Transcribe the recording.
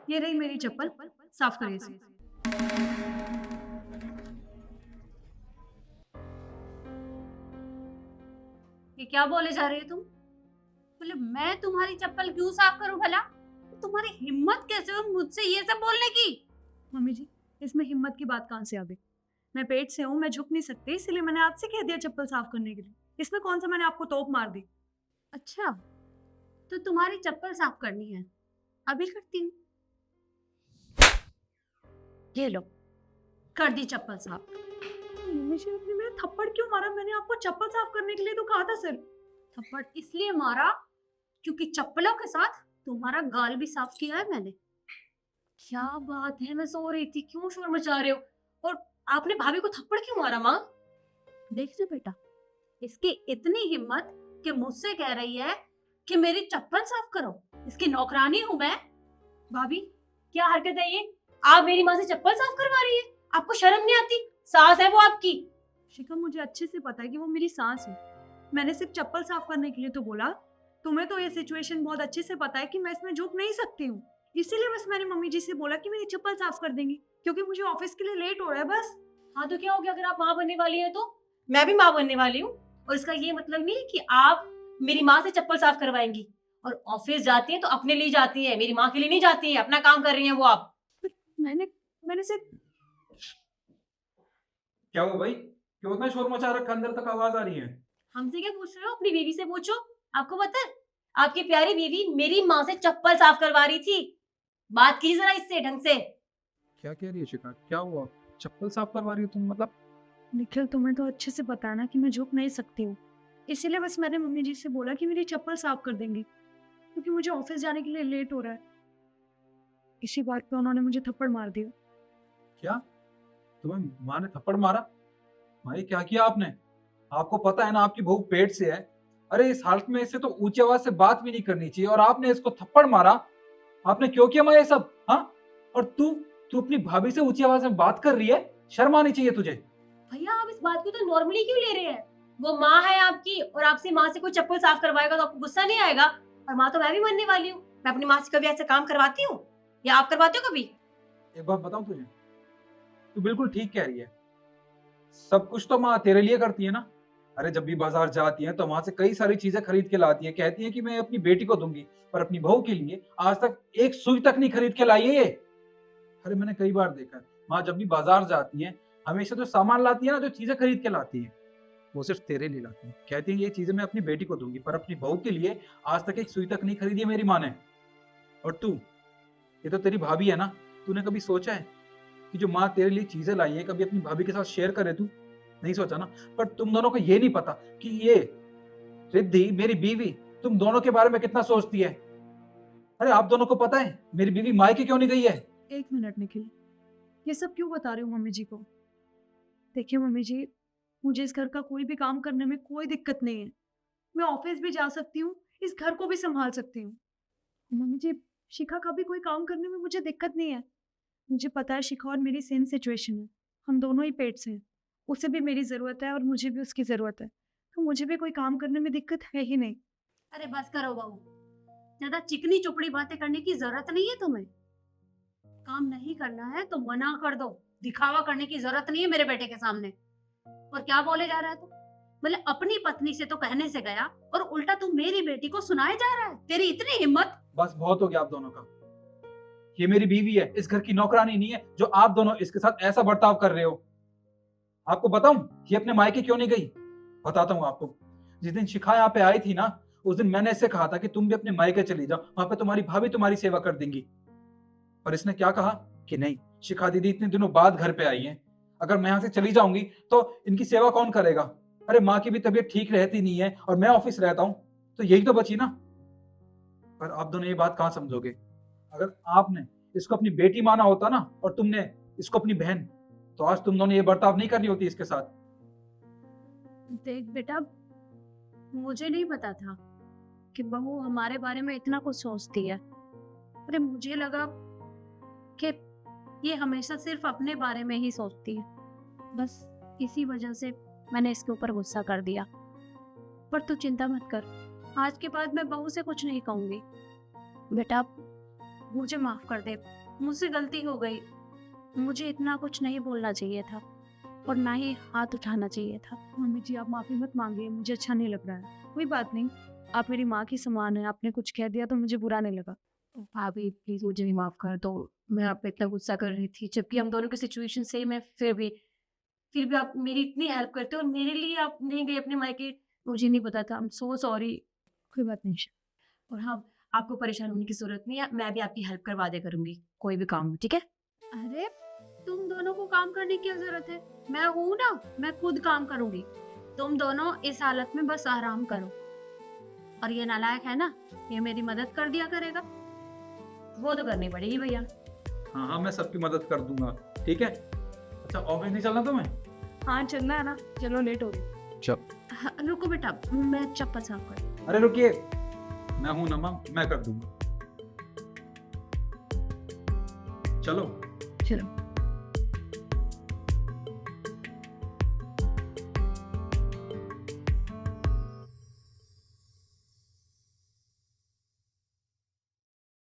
ये रही मेरी चप्पल, साफ करिए इसे। ये क्या बोले जा रही हो तुम? बोले मैं तुम्हारी चप्पल क्यों साफ करूं भला? तुम्हारी हिम्मत कैसे हुई मुझसे ये सब बोलने की? मम्मी जी, इसमें हिम्मत की बात कहाँ से आ गई? मैं पेट से हूँ, मैं झुक नहीं सकती, इसलिए मैंने आपसे कह दिया चप्पल साफ करने के लिए। इसमें कौन सा मैंने आपको तोप मार दी? अच्छा, तो तुम्हारी चप्पल साफ करनी है, अभी करती हूँ। ये लो, कर दी चप्पल साफ। मम्मी जी, आपने मेरा थप्पड़ क्यों मारा? मैंने आपको चप्पल साफ करने के लिए तो कहा था सिर्फ। थप्पड़ इसलिए मारा क्योंकि चप्पलों के साथ तुम्हारा गाल भी साफ किया है मैंने। क्या बात है, मैं सो रही थी, क्यों शोर मचा रहे हो? और आपने भाभी को थप्पड़ क्यों मारा माँ? देख लो बेटा, इसकी इतनी हिम्मत कि मुझसे कह रही है कि मेरी चप्पल साफ करो। इसकी नौकरानी हूं मैं। भाभी, क्या हरकत है ये? आप मेरी माँ से चप्पल साफ करवा रही है? आपको शर्म नहीं आती? सास है वो आपकी। शिखा, मुझे अच्छे से पता है कि वो मेरी सास है। मैंने सिर्फ चप्पल साफ करने के लिए तो बोला। तुम्हें तो ये सिचुएशन बहुत अच्छे से पता है कि मैं इसमें झुक नहीं सकती हूँ। इसीलिए बस मैंने मम्मी जी से बोला कि मेरी चप्पल साफ कर देंगी, क्योंकि मुझे ऑफिस के लिए लेट हो रहा है बस। हाँ तो क्या हो गया, अगर आप माँ बनने वाली है तो? मैं भी माँ बनने वाली हूँ, और इसका ये मतलब नहीं कि आप मेरी माँ से चप्पल साफ करवाएंगी। और ऑफिस जाती है तो अपने लिए जाती है, मेरी माँ के लिए नहीं जाती है। अपना काम कर रही है वो आप। मैंने मैंने सिर्फ क्या हुआ भाई? क्यों इतना शोर मचा रखा? अंदर तक आवाज आ रही है। हमसे क्या पूछ रहे हो? अपनी बीवी से पूछो। आपको पता है, आपकी प्यारी बीवी मेरी माँ से चप्पल साफ करवा रही थी। बात की जरा इससे ढंग से। क्या कह रही है शिखा? क्या हुआ? चप्पल साफ करवा रही हो तुम? मतलब निखिल, तुम्हें तो अच्छे से पता है ना कि मैं झुक नहीं सकती हूँ। इसीलिए बस मैंने मम्मी जी से बोला कि मेरी चप्पल साफ कर देंगी, क्योंकि मुझे ऑफिस जाने के लिए लेट हो रहा है। इसी बात पे उन्होंने मुझे थप्पड़ मार दिया। क्या तुम्हें माँ ने थप्पड़ मारा? भाई क्या किया आपने? आपको पता है ना आपकी बहू पेट से है। अरे इस हालत में इससे तो ऊंची आवाज से बात भी नहीं करनी चाहिए, और आपने इसको थप्पड़ मारा। आपने क्यों किया माँ ये सब? हाँ? और तू तू अपनी भाभी से ऊंची आवाज में बात कर रही है? शर्म आनी चाहिए तुझे। भैया, आप इस बात को तो नॉर्मली क्यों ले रहे हैं? वो माँ है आपकी, और आपसे माँ से कोई चप्पल साफ करवाएगा तो आपको गुस्सा नहीं आएगा? और माँ तो मैं भी बनने वाली हूँ। मैं अपनी माँ से कभी ऐसे काम करवाती हूँ, या आप करवाते हो कभी? एक बात बताऊं तुझे, तू बिल्कुल ठीक कह रही है। सब कुछ तो माँ तेरे लिए करती है ना। अरे जब भी बाजार जाती है तो वहां से कई सारी चीजें खरीद के लाती है, कहती है कि मैं अपनी बेटी को दूंगी, पर अपनी बहू के लिए आज तक एक सुई तक नहीं खरीद के लाई है ये। अरे मैंने कई बार देखा है, माँ जब भी बाजार जाती है हमेशा जो सामान लाती है ना, जो चीजें खरीद के लाती है, वो सिर्फ तेरे लिए लाती है। कहती है ये चीजें मैं अपनी बेटी को दूंगी, पर अपनी बहू के लिए आज तक एक सुई तक नहीं खरीदी है मेरी माँ ने। और तू, ये तो तेरी भाभी है ना, तूने कभी सोचा है कि जो माँ तेरे लिए चीजें लाई है कभी अपनी भाभी के साथ शेयर करे? तू नहीं सोचा ना। पर तुम दोनों को ये नहीं पता कि ये रिद्धि मेरी बीवी तुम दोनों के बारे में कितना सोचती है। अरे आप दोनों को पता है मेरी बीवी मायके क्यों नहीं गई है? एक मिनट निखिल, ये सब क्यों बता रहे हो मम्मी जी को? देखिए मम्मी जी, मुझे इस घर का कोई भी काम करने में कोई दिक्कत नहीं है। मैं ऑफिस भी जा सकती हूँ, इस घर को भी संभाल सकती हूँ। मम्मी जी, शिखा का भी कोई काम करने में मुझे दिक्कत नहीं है। मुझे पता है शिखा और मेरी सेम सिचुएशन है। हम दोनों ही पेट से हैं। उसे भी मेरी ज़रूरत है और मुझे भी उसकी ज़रूरत है। तो मुझे भी कोई काम करने में दिक्कत है ही नहीं। अरे बस करो बहू, ज़्यादा चिकनी चुपड़ी बातें करने की ज़रूरत नहीं है तुम्हें। काम नहीं करना है तो मना कर दो। दिखावा करने की ज़रूरत नहीं है मेरे बेटे के सामने। और क्या बोले जा रहा है तू? मतलब अपनी पत्नी से तो कहने से गया, और उल्टा तू मेरी बेटी को सुनाए जा रहा है। तेरी इतनी हिम्मत! बस बहुत हो गया आप दोनों का। ये मेरी बीवी है, इस घर की नौकरानी नहीं है जो आप दोनों इसके साथ ऐसा बर्ताव कर रहे हो। आपको बताऊं ये अपने मायके क्यों नहीं गई? बताता हूँ आपको। जिस दिन शिखा यहाँ पे आई थी ना, उस दिन मैंने इससे कहा था कि तुम भी अपने मायके चली जाओ, वहां पे तुम्हारी भाभी तुम्हारी सेवा कर देंगी। पर इसने क्या कहा कि नहीं, शिखा दीदी इतने दिनों बाद घर पे आई है, अगर मैं यहाँ से चली जाऊंगी तो इनकी सेवा कौन करेगा? अरे माँ की भी तबीयत ठीक रहती नहीं है और मैं ऑफिस रहता हूँ, तो यही तो बची ना। पर आप दोनों ये बात कहाँ समझोगे? अगर आपने इसको अपनी बेटी माना होता ना, और तुमने इसको अपनी बहन, तो आज तुम दोनों ये बर्ताव नहीं करनी होती इसके साथ। देख बेटा, मुझे नहीं पता था कि बहू हमारे बारे में इतना कुछ सोचती है। अरे मुझे लगा कि ये हमेशा सिर्फ अपने बारे में ही सोचती है। बस इसी वजह से मैंने इसके ऊपर गुस्सा कर दिया। पर तू चिंता मत कर, आज के बाद मैं बहू से कुछ नहीं कहूंगी। बेटा, मुझे माफ कर दे, मुझसे गलती हो गई। मुझे इतना कुछ नहीं बोलना चाहिए था और ना ही हाथ उठाना चाहिए था। मम्मी जी आप माफ़ी मत मांगिए, मुझे अच्छा नहीं लग रहा है। कोई बात नहीं, आप मेरी माँ की समान है, आपने कुछ कह दिया तो मुझे बुरा नहीं लगा। भाभी प्लीज मुझे भी माफ कर दो, मैं आप पे इतना गुस्सा कर रही थी जबकि हम दोनों की सिचुएशन सेम है। फिर भी आप मेरी इतनी हेल्प करते हो और मेरे लिए आप नहीं गए अपने मायके। मुझे नहीं पता था, आई एम सो सॉरी। कोई बात नहीं। और हाँ, आपको परेशान होने की जरूरत नहीं है, मैं भी आपकी हेल्प करवा दे करूंगी कोई भी काम हो, ठीक है? अरे तुम दोनों को काम करने की क्या जरूरत है, मैं हूं ना, मैं खुद काम करूंगी। तुम दोनों इस हालत में बस आराम करो। और ये नालायक है ना, ये मेरी मदद कर दिया करेगा, वो तो करनी पड़ेगी भैया। हाँ हाँ, मैं सबकी मदद कर दूंगा, ठीक है। अच्छा ऑफिस नहीं चलना तुम्हें? हाँ चलना है ना, चलो लेट हो गई। चल। हाँ, रुको बेटा, मैं चप्पल साफ कर। अरे रुकिए, मैं हूं ना माँ, मैं कर दूंगा। चलो। चलो।